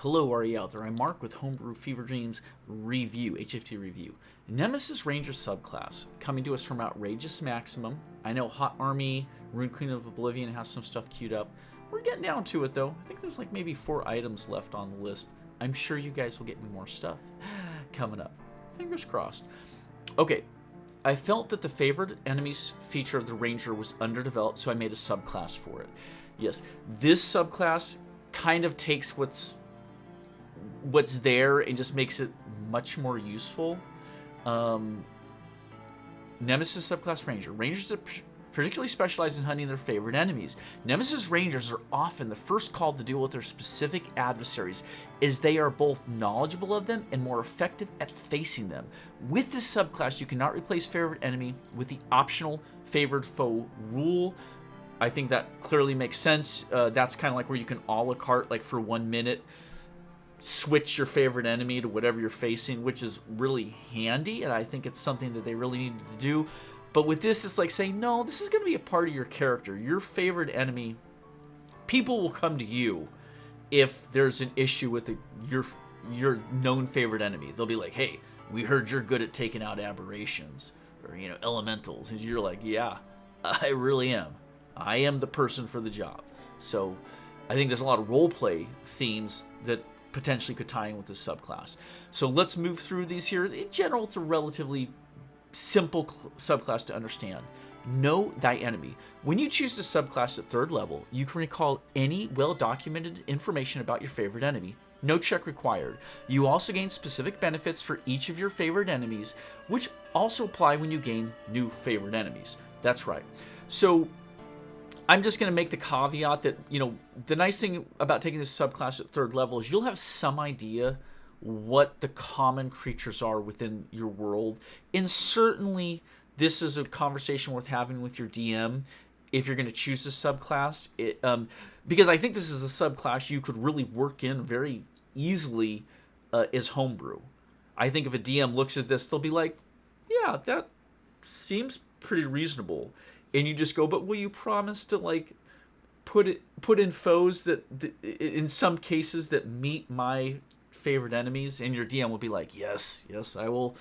Hello, are you out there? I'm Mark with Homebrew Fever Dreams Review, HFT Review. Nemesis Ranger subclass, coming to us from Outrageous Maximum. I know Hot Army, Rune Queen of Oblivion has some stuff queued up. We're getting down to it, though. I think there's like maybe 4 items left on the list. I'm sure you guys will get me more stuff coming up. Fingers crossed. Okay, I felt that the favored enemies feature of the Ranger was underdeveloped, so I made a subclass for it. Yes, this subclass kind of takes what's there and just makes it much more useful. Nemesis subclass Ranger. Rangers are particularly specialized in hunting their favorite enemies. Nemesis Rangers are often the first called to deal with their specific adversaries, as they are both knowledgeable of them and more effective at facing them. With this subclass, you cannot replace favorite enemy with the optional favored foe rule. I think that clearly makes sense. That's kind of like where you can a la carte, like for 1 minute, switch your favorite enemy to whatever you're facing, which is really handy, and I think it's something that they really needed to do. But with this, it's like saying, no, this is going to be a part of your character. Your favorite enemy, people will come to you if there's an issue with your known favorite enemy. They'll be like, hey, we heard you're good at taking out aberrations or, elementals. And you're like, yeah, I really am. I am the person for the job. So I think there's a lot of roleplay themes that potentially could tie in with this subclass. So let's move through these here. In general, it's a relatively simple subclass to understand. Know thy enemy. When you choose the subclass at 3rd level, you can recall any well-documented information about your favorite enemy. No check required. You also gain specific benefits for each of your favorite enemies, which also apply when you gain new favorite enemies. That's right. So I'm just going to make the caveat that, the nice thing about taking this subclass at 3rd level is you'll have some idea what the common creatures are within your world. And certainly this is a conversation worth having with your DM if you're going to choose this subclass. Because I think this is a subclass you could really work in very easily as homebrew. I think if a DM looks at this, they'll be like, yeah, that seems pretty reasonable. And you just go, but will you promise to put in foes that in some cases that meet my favorite enemies? And your DM will be like, yes, I will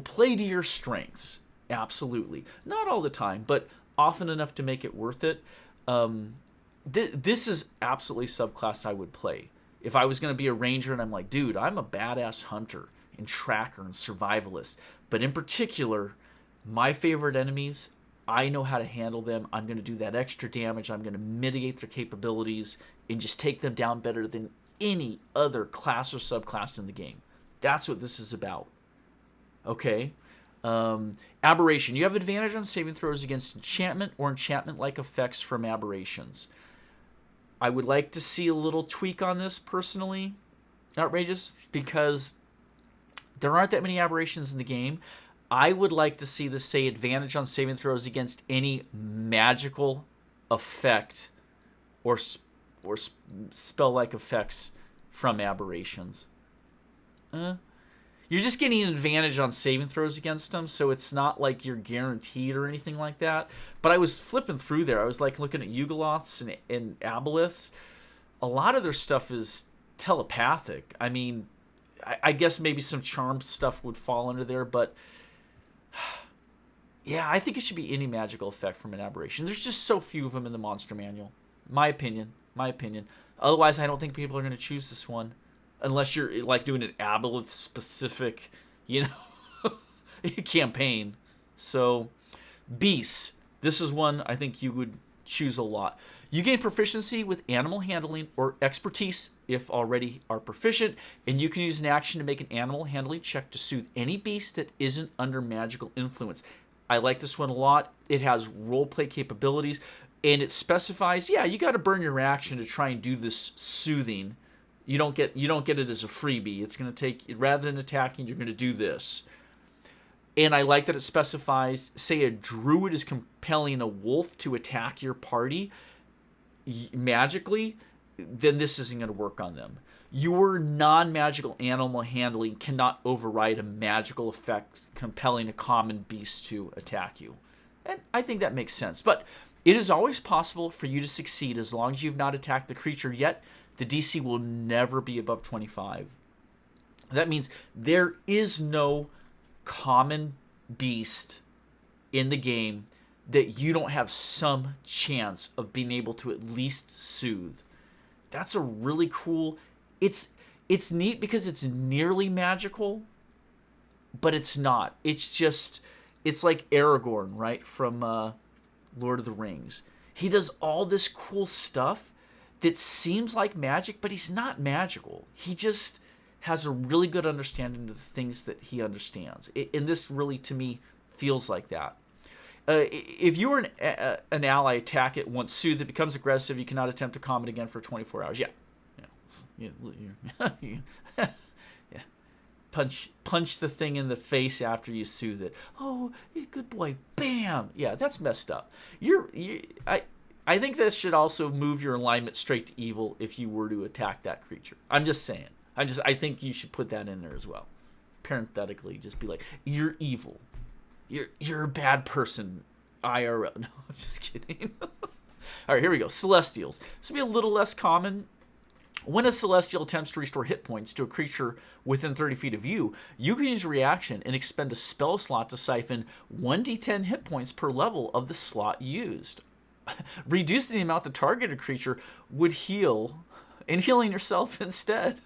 play to your strengths. Absolutely. Not all the time, but often enough to make it worth it. This is absolutely subclass I would play. If I was going to be a ranger and I'm like, dude, I'm a badass hunter and tracker and survivalist, but in particular, my favorite enemies, I know how to handle them. I'm going to do that extra damage. I'm going to mitigate their capabilities and just take them down better than any other class or subclass in the game. That's what this is about. Okay? Aberration. You have advantage on saving throws against enchantment or enchantment-like effects from aberrations. I would like to see a little tweak on this, personally, Outrageous, because there aren't that many aberrations in the game. I would like to see this say advantage on saving throws against any magical effect or spell-like effects from aberrations. You're just getting an advantage on saving throws against them, so it's not like you're guaranteed or anything like that. But I was flipping through there. I was looking at Yugoloths and Aboleths. A lot of their stuff is telepathic. I mean, I guess maybe some charm stuff would fall under there, but yeah, I think it should be any magical effect from an aberration. There's just so few of them in the monster manual. My opinion. Otherwise, I don't think people are going to choose this one. Unless you're doing an Aboleth specific, campaign. So, beasts. This is one I think you would choose a lot. You gain proficiency with animal handling or expertise if already are proficient, and you can use an action to make an animal handling check to soothe any beast that isn't under magical influence. I like this one a lot. It has roleplay capabilities, and it specifies, you got to burn your action to try and do this soothing. You don't get it as a freebie. It's going to take, rather than attacking, you're going to do this. And I like that it specifies, say a druid is compelling a wolf to attack your party magically, then this isn't going to work on them. Your non-magical animal handling cannot override a magical effect compelling a common beast to attack you. And I think that makes sense. But it is always possible for you to succeed as long as you've not attacked the creature yet the DC will never be above 25. That means there is no common beast in the game that you don't have some chance of being able to at least soothe. That's a really cool... It's neat because it's nearly magical, but it's not. It's like Aragorn, right, from Lord of the Rings. He does all this cool stuff that seems like magic, but he's not magical. He just has a really good understanding of the things that he understands. And this really, to me, feels like that. If you were an ally, attack it once soothed, it becomes aggressive. You cannot attempt to calm it again for 24 hours. Yeah. Yeah. Punch the thing in the face after you soothe it. Oh, good boy. Bam. Yeah, that's messed up. I think this should also move your alignment straight to evil if you were to attack that creature. I'm just saying. I think you should put that in there as well. Parenthetically, just be like, you're evil. You're a bad person. IRL. No, I'm just kidding. All right, here we go. Celestials. This will be a little less common. When a Celestial attempts to restore hit points to a creature within 30 feet of you, you can use a reaction and expend a spell slot to siphon 1d10 hit points per level of the slot used. Reducing the amount the targeted creature would heal, and healing yourself instead.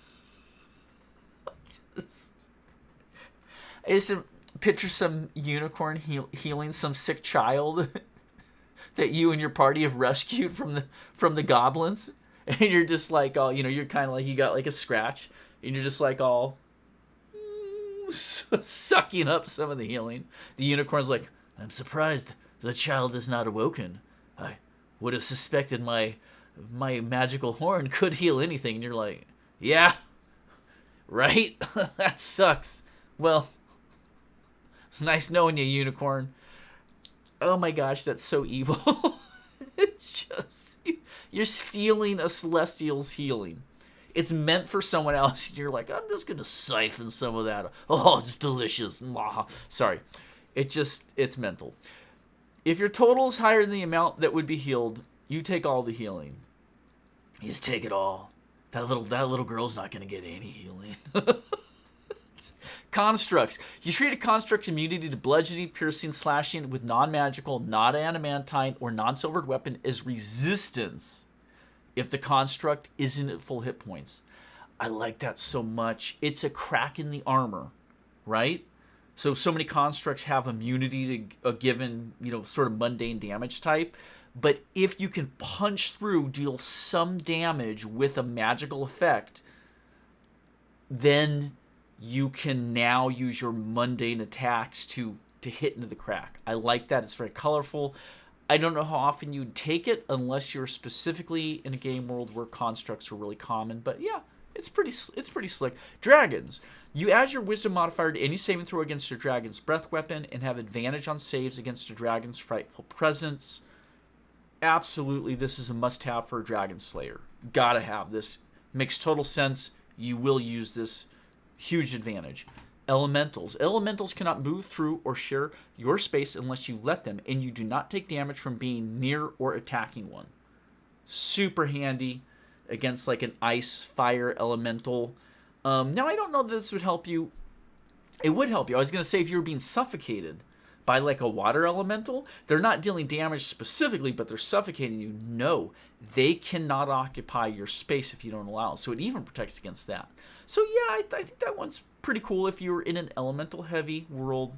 I used to picture some unicorn healing some sick child that you and your party have rescued from the goblins. And you're just like, all, you're kind of like, you got like a scratch, and you're just like all sucking up some of the healing. The unicorn's like, I'm surprised the child is not awoken. I would have suspected my magical horn could heal anything. And you're like, yeah, right? That sucks. Well, it's nice knowing you, unicorn. Oh my gosh, that's so evil. It's just... You're stealing a Celestial's healing. It's meant for someone else, and you're like, I'm just going to siphon some of that. Oh, it's delicious. Sorry. It's mental. If your total is higher than the amount that would be healed, you take all the healing. You just take it all. That little girl's not going to get any healing. Constructs. You treat a construct's immunity to bludgeoning, piercing, slashing with non-magical, not adamantine, or non-silvered weapon as resistance if the construct isn't at full hit points. I like that so much. It's a crack in the armor, right? So many constructs have immunity to a given, sort of mundane damage type. But if you can punch through, deal some damage with a magical effect, then you can now use your mundane attacks to hit into the crack. I like that. It's very colorful. I don't know how often you'd take it unless you're specifically in a game world where constructs are really common. But yeah, it's pretty slick. Dragons. You add your wisdom modifier to any saving throw against your dragon's breath weapon and have advantage on saves against your dragon's frightful presence. Absolutely, this is a must-have for a Dragon Slayer. Gotta have this. Makes total sense. You will use this. Huge advantage. Elementals. Elementals cannot move through or share your space unless you let them, and you do not take damage from being near or attacking one. Super handy against like an ice, fire elemental. Now, I don't know that this would help you. It would help you. I was going to say if you were being suffocated by like a water elemental, they're not dealing damage specifically, but they're suffocating you. No, they cannot occupy your space if you don't allow it. So it even protects against that. So yeah, I think that one's pretty cool. If you were in an elemental heavy world,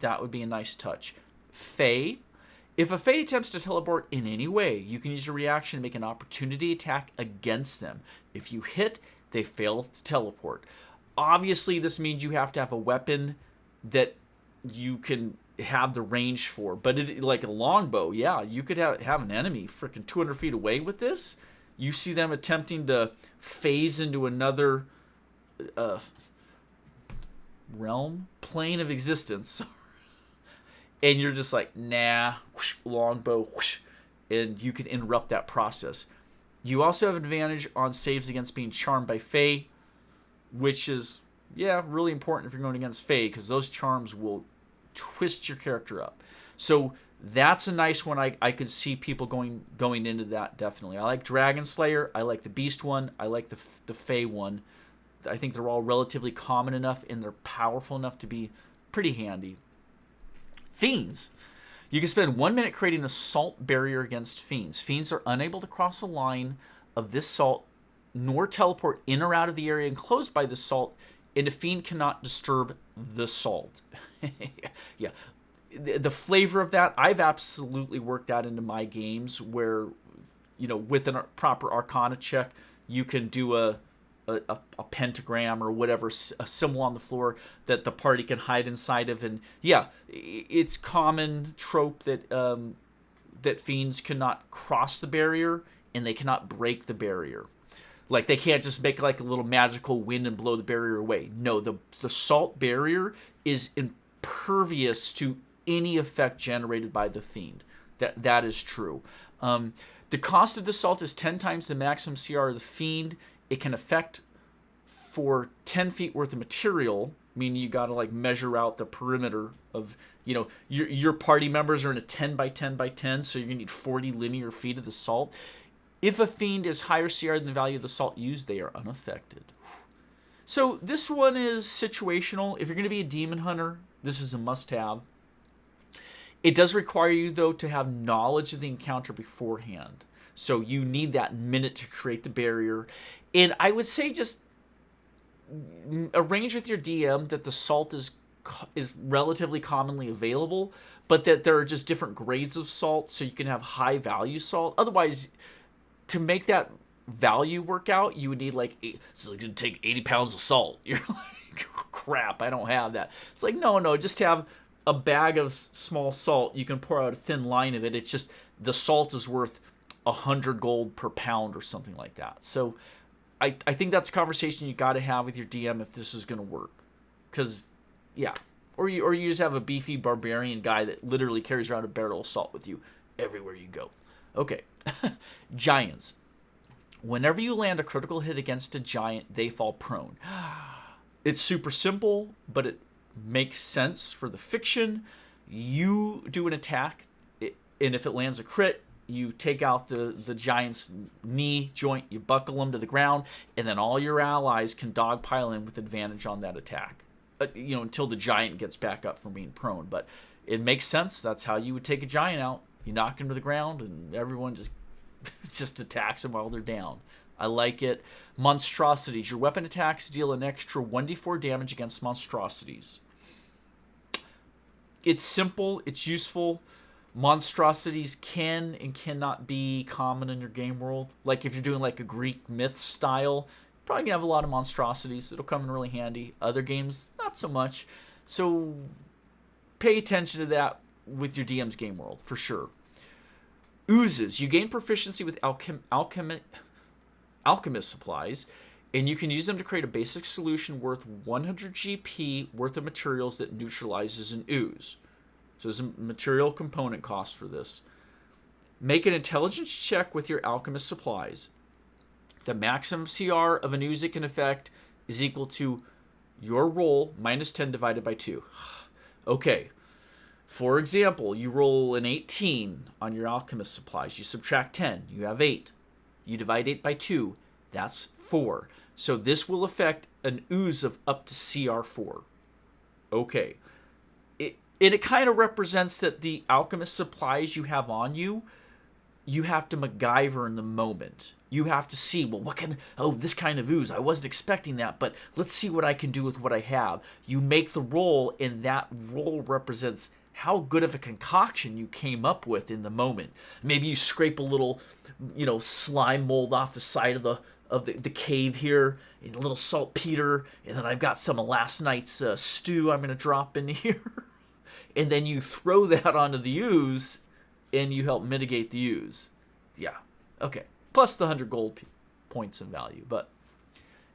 that would be a nice touch. Fae. If a Fae attempts to teleport in any way, you can use a reaction to make an opportunity attack against them. If you hit, they fail to teleport. Obviously, this means you have to have a weapon that you can have the range for. But like a longbow, yeah, you could have an enemy freaking 200 feet away with this. You see them attempting to phase into another plane of existence, and you're just like, nah, whoosh, longbow, whoosh, and you can interrupt that process. You also have advantage on saves against being charmed by Fae, which is, really important if you're going against Fae, because those charms will twist your character up. So That's a nice one. I could see people going into that, definitely. I like Dragon Slayer. I like the Beast one. I like the Fey one. I think they're all relatively common enough and they're powerful enough to be pretty handy. Fiends. You can spend 1 minute creating a salt barrier against fiends. Fiends are unable to cross a line of this salt, nor teleport in or out of the area enclosed by the salt, and a fiend cannot disturb the salt. Yeah. The flavor of that, I've absolutely worked that into my games where, with a proper Arcana check, you can do a pentagram or whatever, a symbol on the floor that the party can hide inside of. And yeah, it's common trope that that fiends cannot cross the barrier and they cannot break the barrier. Like, they can't just make like a little magical wind and blow the barrier away. No, the salt barrier is impervious to any effect generated by the fiend. That is true. The cost of the salt is 10 times the maximum CR of the fiend. It can affect for 10 feet worth of material, meaning you got to like measure out the perimeter of, your party members are in a 10 by 10 by 10, so you're going to need 40 linear feet of the salt. If a fiend is higher CR than the value of the salt used, they are unaffected. So this one is situational. If you're going to be a demon hunter, this is a must-have. It does require you, though, to have knowledge of the encounter beforehand. So you need that minute to create the barrier. And I would say just arrange with your DM that the salt is relatively commonly available, but that there are just different grades of salt, so you can have high-value salt. Otherwise, to make that value work out, you would need so it's going to take 80 pounds of salt. You're like, crap, I don't have that. It's like, no, just have a bag of small salt. You can pour out a thin line of it. It's just the salt is worth 100 gold per pound or something like that. So I think that's a conversation you got to have with your DM if this is going to work. Because, yeah. Or you just have a beefy barbarian guy that literally carries around a barrel of salt with you everywhere you go. Okay. Giants. Whenever you land a critical hit against a giant, they fall prone. It's super simple, but it makes sense for the fiction. You do an attack, and if it lands a crit, you take out the giant's knee joint, you buckle him to the ground, and then all your allies can dogpile in with advantage on that attack. Until the giant gets back up from being prone. But it makes sense. That's how you would take a giant out. You knock him to the ground, and everyone just attacks them while they're down. I like it. Monstrosities. Your weapon attacks deal an extra 1d4 damage against monstrosities. It's simple. It's useful. Monstrosities can and cannot be common in your game world. Like if you're doing like a Greek myth style, probably gonna have a lot of monstrosities. It'll come in really handy. Other games, not so much. So pay attention to that with your DM's game world, for sure. Oozes. You gain proficiency with alchemist supplies, and you can use them to create a basic solution worth 100 GP worth of materials that neutralizes an ooze. So there's a material component cost for this. Make an intelligence check with your alchemist supplies. The maximum CR of an ooze it can affect is equal to your roll minus 10 divided by 2. Okay. For example, you roll an 18 on your alchemist supplies. You subtract 10. You have 8. You divide 8 by 2. That's 4. So this will affect an ooze of up to CR4. Okay. It kind of represents that the alchemist supplies you have on you, you have to MacGyver in the moment. You have to see, this kind of ooze. I wasn't expecting that, but let's see what I can do with what I have. You make the roll, and that roll represents how good of a concoction you came up with in the moment. Maybe you scrape a little, slime mold off the side of the cave here, and a little saltpeter, and then I've got some of last night's stew I'm going to drop in here. And then you throw that onto the ooze, and you help mitigate the ooze. Yeah, okay. Plus the 100 gold points in value. But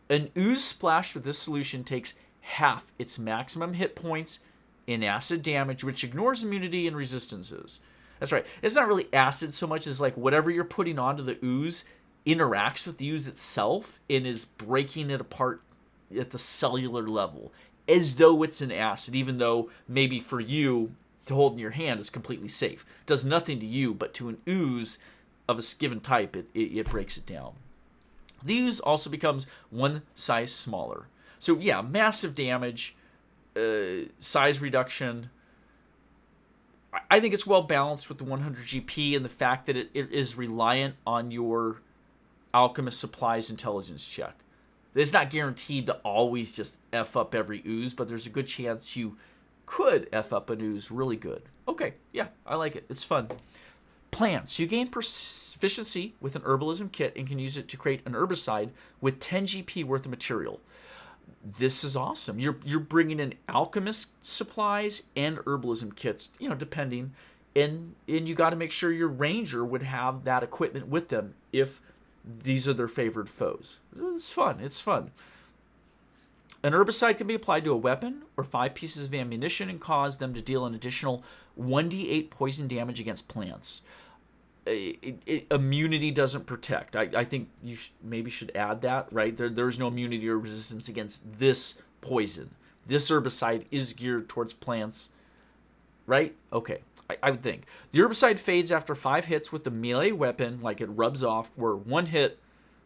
an ooze splash with this solution takes half its maximum hit points in acid damage, which ignores immunity and resistances. That's right. It's not really acid so much as like whatever you're putting onto the ooze interacts with the ooze itself and is breaking it apart at the cellular level, as though it's an acid, even though maybe for you to hold in your hand is completely safe. Does nothing to you, but to an ooze of a given type, it breaks it down. The ooze also becomes one size smaller. So yeah, massive damage, size reduction. I think it's well balanced with the 100 GP and the fact that it is reliant on your alchemist supplies intelligence check. It's not guaranteed to always just F up every ooze, but there's a good chance you could F up an ooze really good. Okay, yeah, I like it. It's fun. Plants. You gain proficiency with an herbalism kit and can use it to create an herbicide with 10 GP worth of material. This is awesome. You're bringing in alchemist supplies and herbalism kits, depending, and you got to make sure your ranger would have that equipment with them if these are their favored foes. It's fun. It's fun. An herbicide can be applied to a weapon or 5 pieces of ammunition and cause them to deal an additional 1d8 poison damage against plants. Immunity doesn't protect. I think you maybe should add that, right? There's no immunity or resistance against this poison. This herbicide is geared towards plants, right? Okay, I would think. The herbicide fades after 5 hits with the melee weapon, like it rubs off, or 1 hit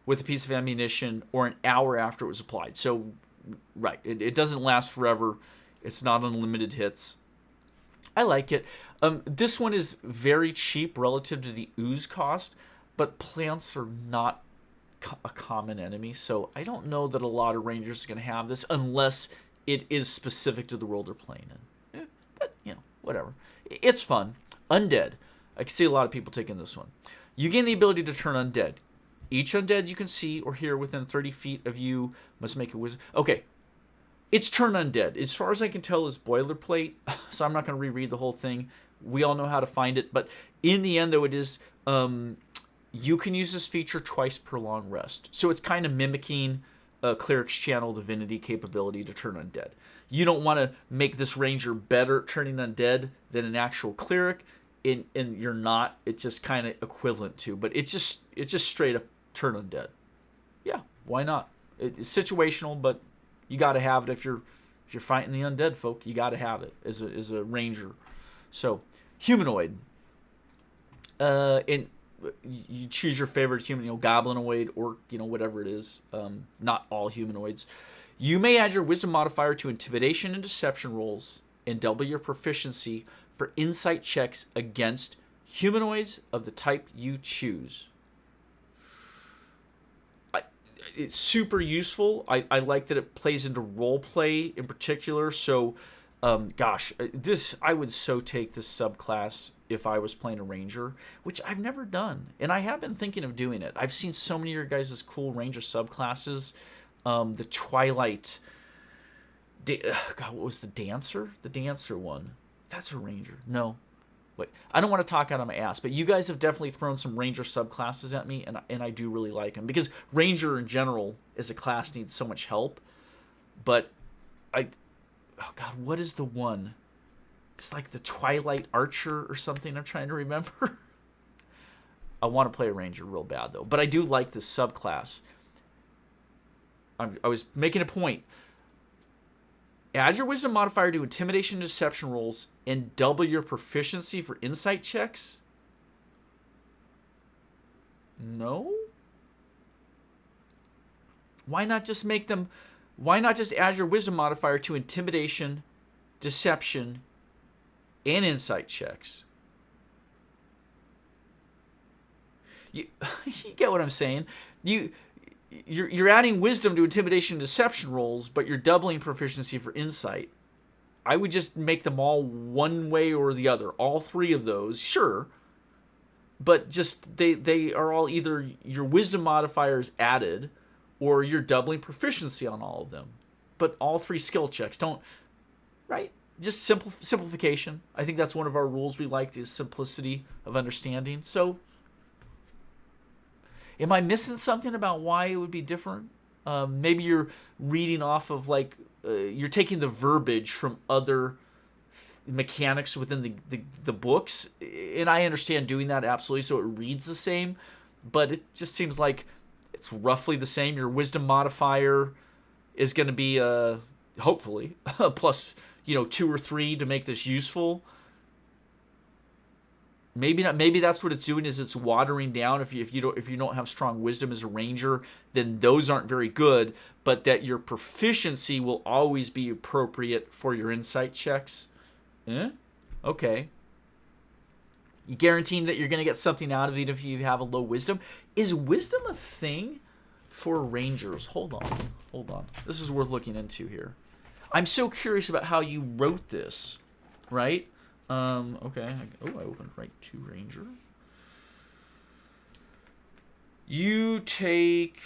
with a piece of ammunition, or an hour after it was applied. So, right, it doesn't last forever. It's not unlimited hits. I like it. This one is very cheap relative to the ooze cost, but plants are not a common enemy, so I don't know that a lot of rangers are going to have this unless it is specific to the world they're playing in. But, whatever. It's fun. Undead. I can see a lot of people taking this one. You gain the ability to turn undead. Each undead you can see or hear within 30 feet of you must make a wisdom. Okay. It's turn undead. As far as I can tell, it's boilerplate, so I'm not going to reread the whole thing. We all know how to find it, but in the end, though, it is you can use this feature twice per long rest. So it's kind of mimicking a cleric's channel divinity capability to turn undead. You don't want to make this ranger better at turning undead than an actual cleric, and you're not. It's just kind of equivalent to, but it's just straight up turn undead. Yeah, why not? It's situational, but you got to have it if you're fighting the undead folk. You got to have it as a ranger. So, humanoid. And you choose your favorite human, goblinoid, or whatever it is. Not all humanoids. You may add your wisdom modifier to intimidation and deception rolls and double your proficiency for insight checks against humanoids of the type you choose. It's super useful. I like that it plays into role play in particular. So, I would so take this subclass if I was playing a ranger, which I've never done, and I have been thinking of doing it. I've seen so many of your guys' cool ranger subclasses. The Twilight. What was the dancer? The dancer one. That's a ranger. No. Wait, I don't want to talk out of my ass, but you guys have definitely thrown some ranger subclasses at me, and I do really like them, because ranger in general as a class needs so much help. But what is the one? It's like the Twilight Archer or something. I'm trying to remember. I want to play a ranger real bad though, but I do like this subclass. I was making a point. Add your wisdom modifier to intimidation and deception rolls and double your proficiency for insight checks? No? Why not just add your wisdom modifier to intimidation, deception, and insight checks? You get what I'm saying? You're adding wisdom to intimidation and deception rolls, but you're doubling proficiency for insight. I would just make them all one way or the other. All 3 of those, sure. But just they are all either your wisdom modifiers added or you're doubling proficiency on all of them. But all 3 skill checks don't, right? Just simplification. I think that's one of our rules we like, is simplicity of understanding. So, am I missing something about why it would be different? Maybe you're reading off of you're taking the verbiage from other mechanics within the books, and I understand doing that absolutely, so it reads the same, but it just seems like it's roughly the same. Your wisdom modifier is going to be hopefully plus 2 or 3 to make this useful. Maybe not. Maybe that's what it's doing, is it's watering down. If you don't have strong wisdom as a ranger, then those aren't very good. But that your proficiency will always be appropriate for your insight checks. Okay. You guaranteeing that you're going to get something out of it if you have a low wisdom. Is wisdom a thing for rangers? Hold on. This is worth looking into here. I'm so curious about how you wrote this, right? Okay. I opened right to ranger. You take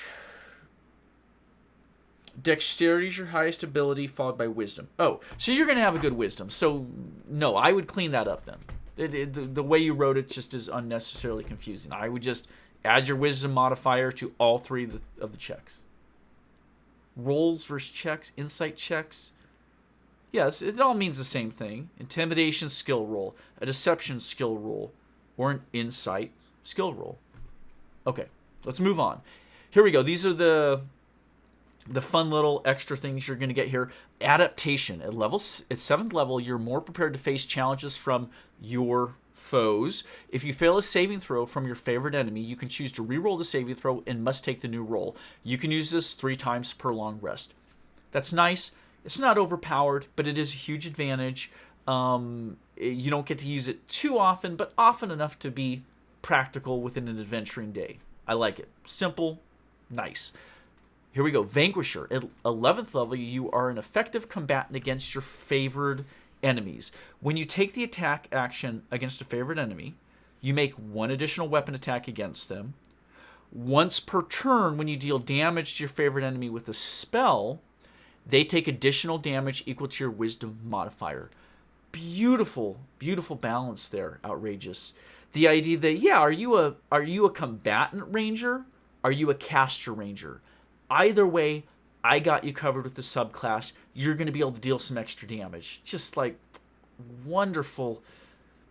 dexterity is your highest ability, followed by wisdom. Oh, so you're going to have a good wisdom. So, no, I would clean that up then. The way you wrote it just is unnecessarily confusing. I would just add your wisdom modifier to all three of the checks. Rolls versus checks, insight checks. Yes, it all means the same thing. Intimidation skill roll, a deception skill roll, or an insight skill roll. Okay, let's move on. Here we go. These are the fun little extra things you're going to get here. Adaptation. At 7th level, you're more prepared to face challenges from your foes. If you fail a saving throw from your favorite enemy, you can choose to re-roll the saving throw and must take the new roll. You can use this 3 times per long rest. That's nice. It's not overpowered, but it is a huge advantage. You don't get to use it too often, but often enough to be practical within an adventuring day. I like it. Simple, nice. Here we go. Vanquisher. At 11th level, you are an effective combatant against your favored enemies. When you take the attack action against a favorite enemy, you make 1 additional weapon attack against them. Once per turn, when you deal damage to your favorite enemy with a spell, they take additional damage equal to your wisdom modifier. Beautiful, beautiful balance there. Outrageous. The idea that, yeah, are you a combatant ranger? Are you a caster ranger? Either way, I got you covered with the subclass. You're going to be able to deal some extra damage. Just like wonderful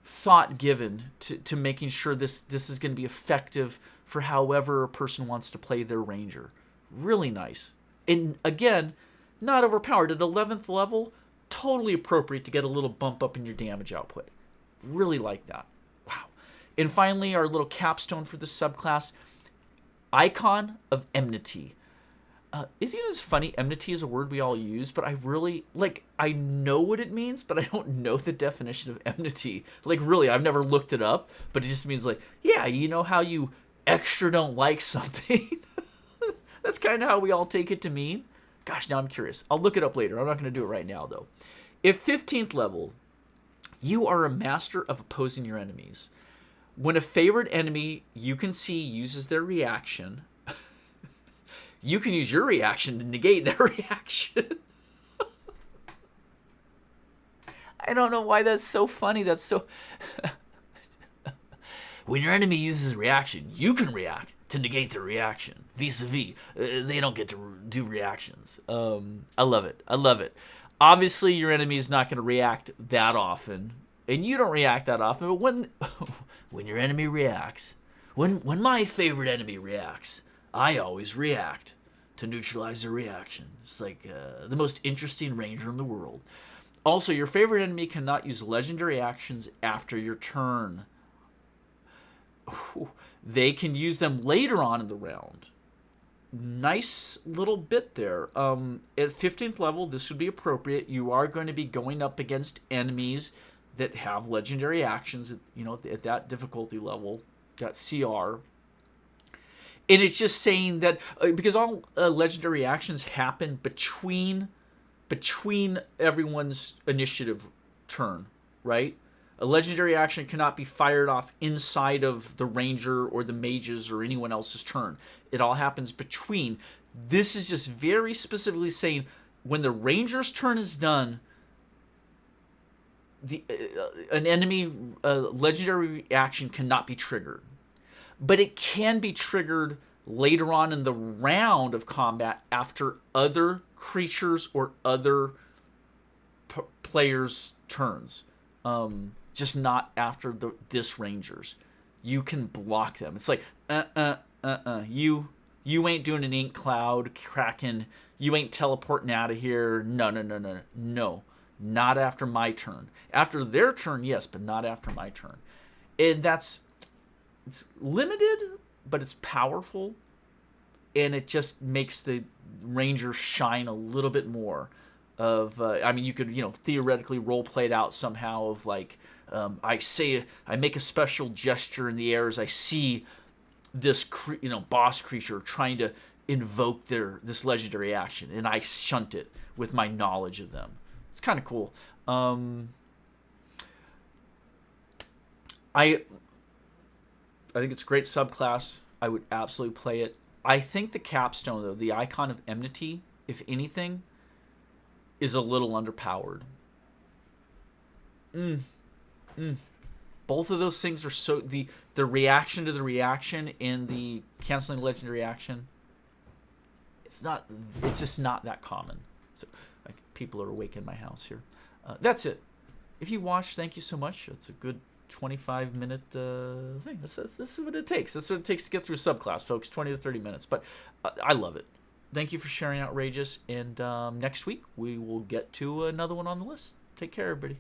thought given to making sure this is going to be effective for however a person wants to play their ranger. Really nice. And again, not overpowered. At 11th level, totally appropriate to get a little bump up in your damage output. Really like that. Wow. And finally, our little capstone for this subclass, Icon of Enmity. Isn't it funny? Enmity is a word we all use, but I know what it means, but I don't know the definition of enmity. Really, I've never looked it up, but it just means yeah, you know how you extra don't like something? That's kind of how we all take it to mean. Gosh, now I'm curious. I'll look it up later. I'm not going to do it right now, though. At 15th level, you are a master of opposing your enemies. When a favorite enemy you can see uses their reaction, you can use your reaction to negate their reaction. I don't know why that's so funny. That's so... When your enemy uses a reaction, you can react to negate their reaction. Vis-a-vis. They don't get to do reactions. I love it. I love it. Obviously, your enemy is not going to react that often. And you don't react that often. But when your enemy reacts, when my favorite enemy reacts, I always react to neutralize their reaction. It's like the most interesting ranger in the world. Also, your favorite enemy cannot use legendary actions after your turn. They can use them later on in the round. Nice little bit there. At 15th level, this would be appropriate. You are going to be going up against enemies that have legendary actions, at that difficulty level, that CR. And it's just saying that because all legendary actions happen between everyone's initiative turn, right? A legendary action cannot be fired off inside of the ranger or the mages or anyone else's turn. It all happens between. This is just very specifically saying when the ranger's turn is done, an enemy legendary action cannot be triggered. But it can be triggered later on in the round of combat after other creatures or other players' turns. Just not after this ranger's. You can block them. It's like, You ain't doing an ink cloud, Kraken. You ain't teleporting out of here. No. Not after my turn. After their turn, yes, but not after my turn. And it's limited, but it's powerful, and it just makes the ranger shine a little bit more. Of I mean, you could theoretically role play it out somehow. Of like, I make a special gesture in the air as I see this boss creature trying to invoke this legendary action, and I shunt it with my knowledge of them. It's kind of cool. I think it's a great subclass. I would absolutely play it. I think the capstone, though, the Icon of Enmity, if anything, is a little underpowered. Both of those things are so... The reaction to the reaction and the canceling legendary action, it's just not that common. So, like, people are awake in my house here. That's it. If you watched, thank you so much. It's a good 25-minute thing. This is what it takes. That's what it takes to get through subclass, folks. 20 to 30 minutes. But I love it. Thank you for sharing Outrageous. And next week, we will get to another one on the list. Take care, everybody.